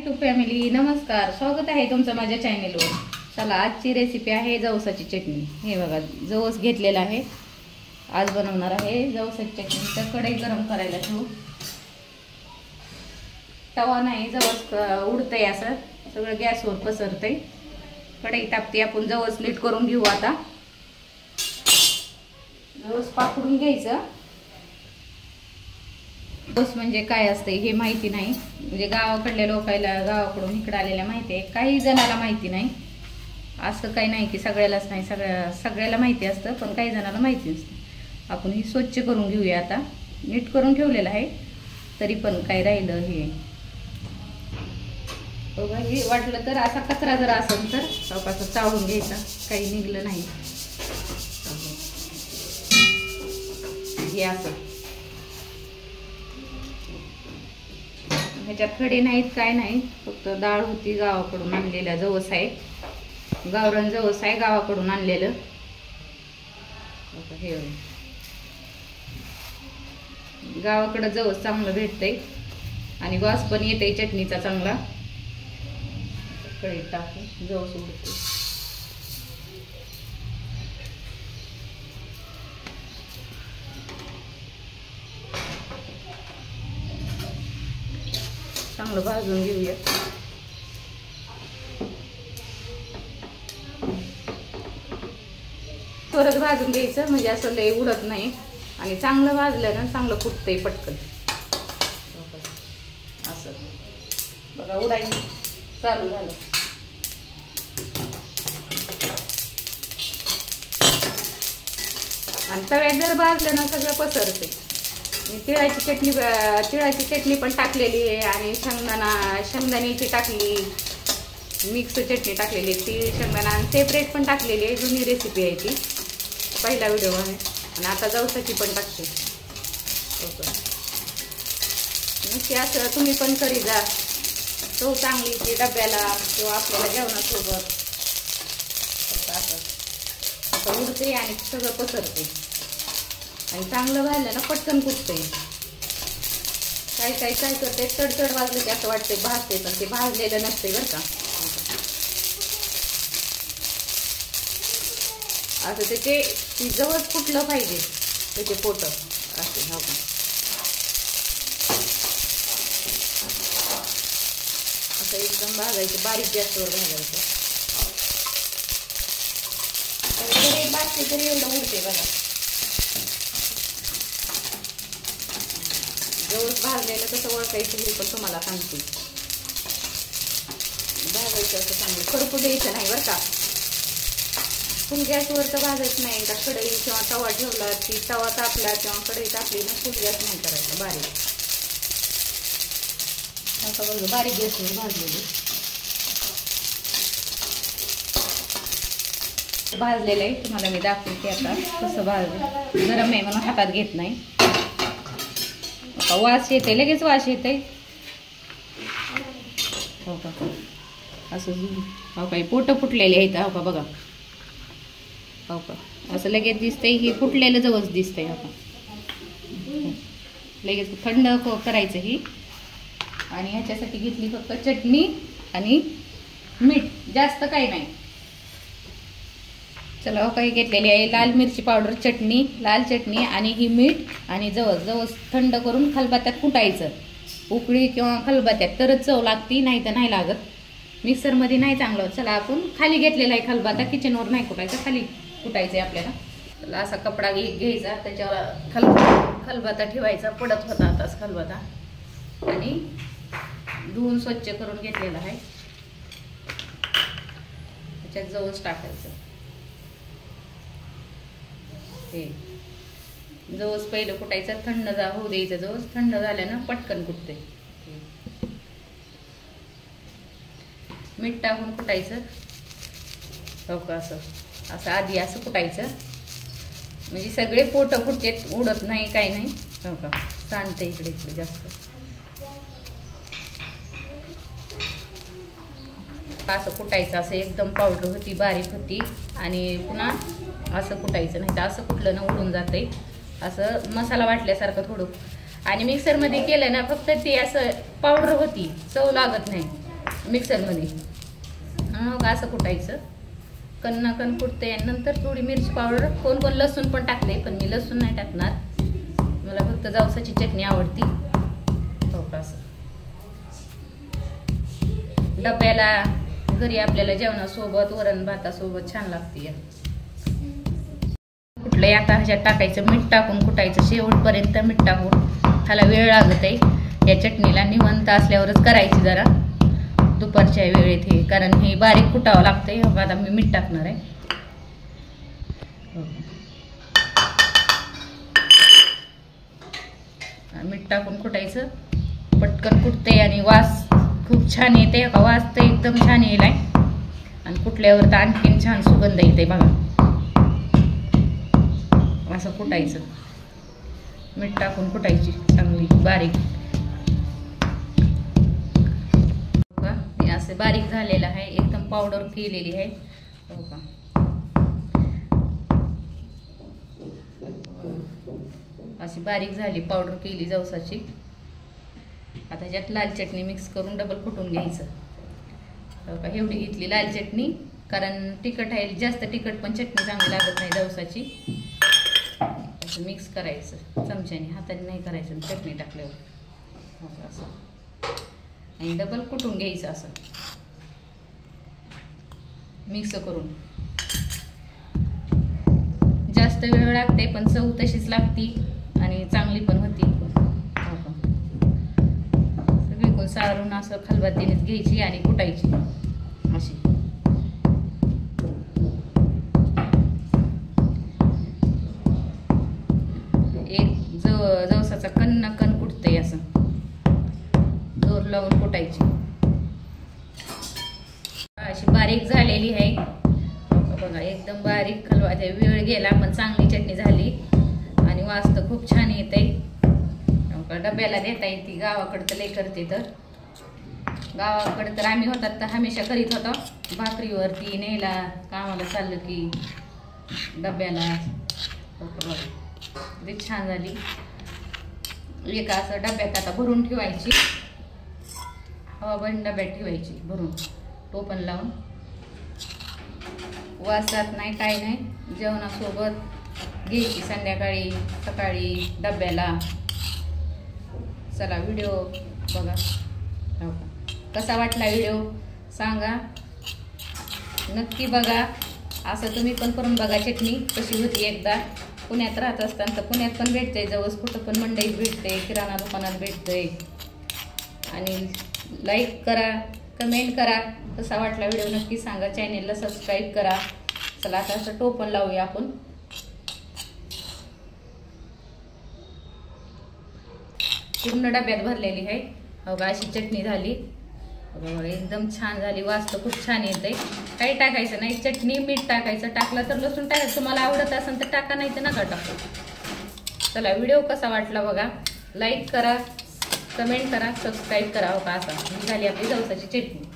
YouTube family, नमस्कार. स्वागत आहे तुमचं माझ्या चॅनेलवर. चला, आजची रेसिपी आहे जवसाची चटणी. हे बघा, जवस घेतलेला आहे. आज बनवणार आहे जवसाची चटणी. तर कढई गरम करायला ठेवू. तवा नाही, जवस उडतंय, असं सगळं गॅसवर पसरतंय. कढई तापते. आपण जवस नीट करून घेऊ. आता जवस पाकडून घ्यायचं. जवस म्हणजे काय असते हे माहिती नाही. म्हणजे गावाकडल्या लोकांना, गावाकडून इकडे आलेल्या माहिती आहे. काही जणाला माहिती नाही. असं काही नाही की सगळ्यालाच नाही, सगळ्याला माहिती असतं, पण काही जणाला माहिती नसतं. आपण ही स्वच्छ करून घेऊया. आता नीट करून ठेवलेलं आहे, तरी पण काय राहिलं हे बघा. हे वाटलं तर असा कचरा जर असेल तर स्वतःच चाळून घ्यायचा. काही निघलं नाही हे असं. ह्याच्यात खडे नाहीत, काय नाही, फक्त डाळ होती. गावाकडून आणलेला जवस आहे, गावरान जवस आहे, गावाकडून आणलेलं. हे गावाकडं जवस चांगलं भेटतंय आणि वास पण येते चटणीचा चांगला. कढईत टाकून जवस उडते. चांगलं भाजून घेऊया. थोडं भाजून घ्यायचं, म्हणजे असं लय उडत नाही. आणि चांगलं भाजलं ना, चांगलं फुटतंय पटकन. असं बघा, उडायला चालू झालं. आणि तव्यात जर भाजलं ना, सगळं पसरते. तिळाची चटणी पण टाकलेली आहे आणि शेंगदाण्याची टाकली, मिक्स चटणी टाकलेली. तीळ शेंगदाणा आणि सेपरेट पण टाकलेली आहे. जुनी रेसिपी आहे ती, पहिला व्हिडिओ आहे. आणि आता जवसाची पण टाकते. नक्की असं तुम्ही पण करी जा. चव चांगली ती डब्याला किंवा आपल्याला जेवणासोबत. असं उडते आणि सगळं पसरते. आणि चांगलं भाजलं ना, पटकन फुटतंय. काय करते, तडतड भाजलं की असं वाटतंय भाजते, पण ते भाजलेलं नसते बरं का. असं त्याचे ती जवस फुटलं पाहिजे, त्याचे पोट असे. हो का, असं एकदम भाजायचं, बारीक गॅसवर भाजायचं. भाजते तरी एवढं उडते बघा. जवस भाजलेलं कसं ओळखायचं हे पण तुम्हाला सांगते. भाजायचं असं चांगलं, करपू द्यायचं नाही बरं का. फुल गॅसवर तर भाजायचं नाही. एकदा कढई किंवा तवा ठेवला की तवा तापला किंवा कढई तापली ना, फुल गॅस नाही करायचं, बारीक. असं बघा, बारीक गॅसवर भाजलेली. भाजलेलं आहे, तुम्हाला मी दाखवते आता कसं भाजलं. गरम आहे म्हणून हातात घेत नाही. वास येते, लगेच वास येते. हो का, असं हो काही पोट फुटलेले आहेत. हो का बघा, हो का, असं लगेच दिसतंय. ही फुटलेलं जवस दिसतंय. हो का, लगेच थंड करायचं ही. आणि ह्याच्यासाठी घेतली फक्त चटणी आणि मीठ, जास्त काही नाही. चला, हो काही घेतलेली आहे लाल मिरची पावडर, चटणी, लाल चटणी आणि ही मीठ आणि जवस थंड करून खलबत्त्यात कुटायचं. उकळी किंवा खलबत्त्यात तरच चव लागती, नाही तर नाही लागत. मिक्सरमध्ये नाही चांगलं. चला, आपण खाली घेतलेला आहे खलबत्ता, किचनवर नाही कुटायचं, खाली कुटायचं आहे आपल्याला. चला, असा कपडा घ्यायचा, त्याच्यावर खलबत्ता ठेवायचा. पडत होता आताच खलबत्ता. आणि धुवून स्वच्छ करून घेतलेला आहे. त्याच्यात जवस टाकायचं. हे जवस पहिलं कुटायचं, थंड होऊ द्यायचं. जवस थंड झाल्यानं पटकन कुटते. मीठ टाकून कुटायचं. हो का, असं आधी असं कुटायचं, म्हणजे सगळे पोट फुटते, उडत नाही, काही नाही. हो का, सांडते इकडे जास्त. असं कुटायचं, असं एकदम पावडर होती, बारीक होती. आणि पुन्हा असं कुटायचं, नाही तर असं कुठलं ना उडून जाते. असं मसाला वाटल्यासारखं थोडं. आणि मिक्सरमध्ये केलं ना, फक्त ते असं पावडर होती, चव लागत नाही. मिक्सरमध्ये. मग असं कुटायचं, कण कुटते आणि नंतर थोडी मिरची पावडर. कोण कोण लसूण पण टाकते, पण मी लसूण नाही टाकणार, मला फक्त जवसाची चटणी आवडती. हो का, असं डब्याला घरी आपल्याला जेवणासोबत वरण भातासोबत छान लागते. कुठलंही आता ह्याच्यात टाकायचं, मीठ टाकून कुटायचं शेवटपर्यंत. मीठ टाकून ह्याला वेळ लागत आहे या चटणीला, निवंत असल्यावरच करायची जरा दुपारच्या वेळेत हे, कारण हे बारीक कुटावं लागतंय. आता मी मीठ टाकणार आहे. मीठ टाकून कुटायचं, पटकन कुटते आणि वास खूप छान येते. वास तर एकदम छान येलाय आणि कुटल्यावर तर आणखीन छान सुगंध येते बघा. असं कुटायचं, मीठ टाकून कुटायची चांगली बारीक. हे असं बारीक झालेलं आहे, एकदम पावडर केलेली आहे. हो का, अशी बारीक झाली, पावडर केली जवसाची. आता ह्याच्यात लाल चटणी मिक्स करून डबल कुटून घ्यायचं. हो का, एवढी घेतली लाल चटणी, कारण तिखट आहे जास्त, तिखट पण चटणी चांगली लागत नाही जवसाची. असं मिक्स करायचं चमच्याने, हाताने नाही करायचं चटणी टाकल्यावर. हो का, असं आणि डबल कुटून घ्यायचं असं मिक्स करून. जास्त वेळ लागते पण चव तशीच लागती आणि चांगली पण होती. सगळीकडून सारून असं खलबत्त्यानेच घ्यायची आणि कुटायची अशी. एक जवसाचा कण कुटते असं जोर लावून कुटायची. अशी बारीक झालेली आहे बघा, एकदम बारीक. खलबत्त्या वेळ गेला पण चांगली चटणी झाली आणि वास तर खूप छान येते. डब्याला देता येते. गावाकडे तर लय करते, तर गावाकडे तर आम्ही होतात तर हमेशा करीत होतो. भाकरीवरती न्यायला कामाला चाललं की डब्याला. ते छान झाली. एका असं डब्यात आता भरून ठेवायची, हवा बंद डब्यात ठेवायची भरून, टोपण लावून. वासात नाही काय नाही, जेवणासोबत घ्यायची संध्याकाळी सकाळी डब्याला. चला व्हिडिओ बघा. हो का, कसा वाटला व्हिडिओ सांगा, नक्की बघा. असं तुम्ही पण करून बघा. चटणी कशी होती एकदा. पुण्यात राहत असताना तर पुण्यात पण भेटते, जवळ कुठं पण मंडईत भेटते, किराणा दुकानात भेटते. आणि लाईक करा, कमेंट करा, कसा वाटला व्हिडिओ नक्की सांगा. चॅनेलला सबस्क्राईब करा. चला आता असं टोपण लावूया आपण. पूर्ण डब्यात भरलेली आहे. हो का, अशी चटणी झाली, एकदम छान झाली. वास तर खूप छान येते. काही टाकायचं नाही, चटणी मीठ टाकायचं. टाकलं तर लसूण टाकायचं, तुम्हाला आवडत असेल तर टाका, नाही तर नका टाकू. चला व्हिडिओ कसा वाटला बघा, लाईक करा, कमेंट करा, सबस्क्राईब करा. हो का, असा झाली आपली जवसाची चटणी.